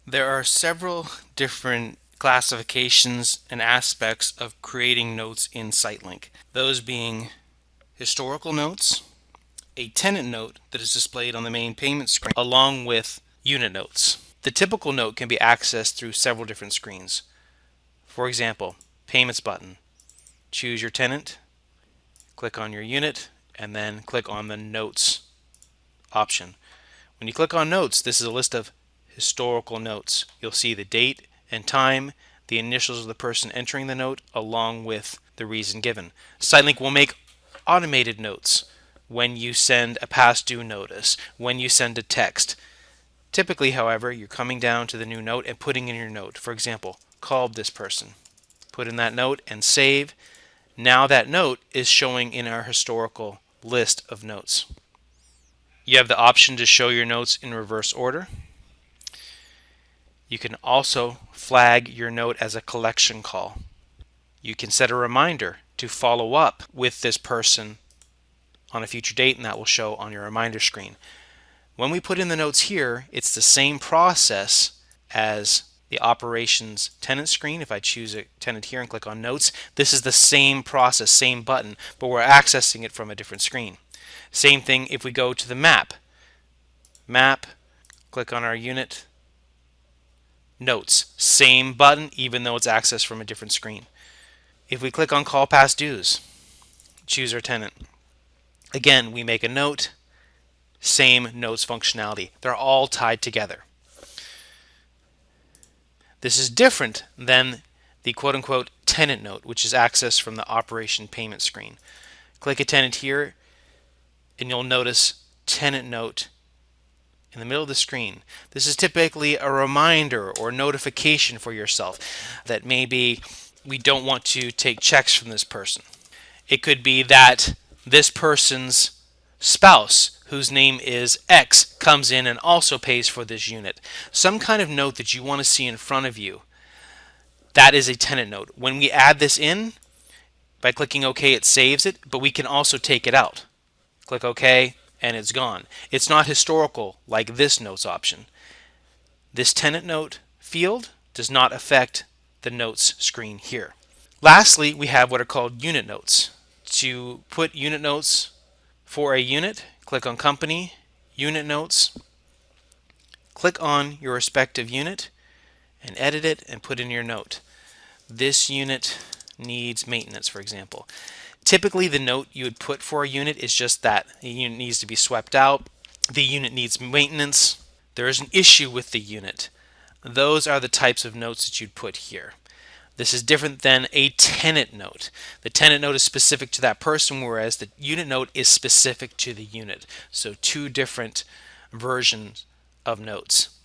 There are several different classifications and aspects of creating notes in SiteLink. Those being historical notes, a tenant note that is displayed on the main payment screen, along with unit notes. The typical note can be accessed through several different screens. For example, Payments button. Choose your tenant, click on your unit, and then click on the Notes option. When you click on Notes, this is a list of historical notes. You'll see the date and time, the initials of the person entering the note, along with the reason given. SiteLink will make automated notes when you send a past due notice, when you send a text. Typically, however, you're coming down to the new note and putting in your note. For example, called this person. Put in that note and save. Now that note is showing in our historical list of notes. You have the option to show your notes in reverse order. You can also flag your note as a collection call. You can set a reminder to follow up with this person on a future date, and that will show on your reminder screen. When we put in the notes here, it's the same process as the operations tenant screen. If I choose a tenant here and click on notes, this is the same process, same button, but we're accessing it from a different screen. Same thing if we go to the map. Map, click on our unit, notes, same button even though it's accessed from a different screen. If we click on call past dues, choose our tenant. Again, we make a note, same notes functionality. They're all tied together. This is different than the quote-unquote tenant note, which is accessed from the operation payment screen. Click a tenant here, and you'll notice tenant note in the middle of the screen. This is typically a reminder or notification for yourself that maybe we don't want to take checks from this person. It could be that this person's spouse, whose name is X, comes in and also pays for this unit. Some kind of note that you want to see in front of you. That is a tenant note. When we add this in, by clicking OK, it saves it, but we can also take it out. Click OK, and it's gone. It's not historical like this notes option. This tenant note field does not affect the notes screen here. Lastly, we have what are called unit notes. To put unit notes for a unit, click on Company, Unit Notes, click on your respective unit, and edit it and put in your note. This unit needs maintenance, for example. Typically, the note you would put for a unit is just that. The unit needs to be swept out. The unit needs maintenance. There is an issue with the unit. Those are the types of notes that you'd put here. This is different than a tenant note. The tenant note is specific to that person, whereas the unit note is specific to the unit. So two different versions of notes.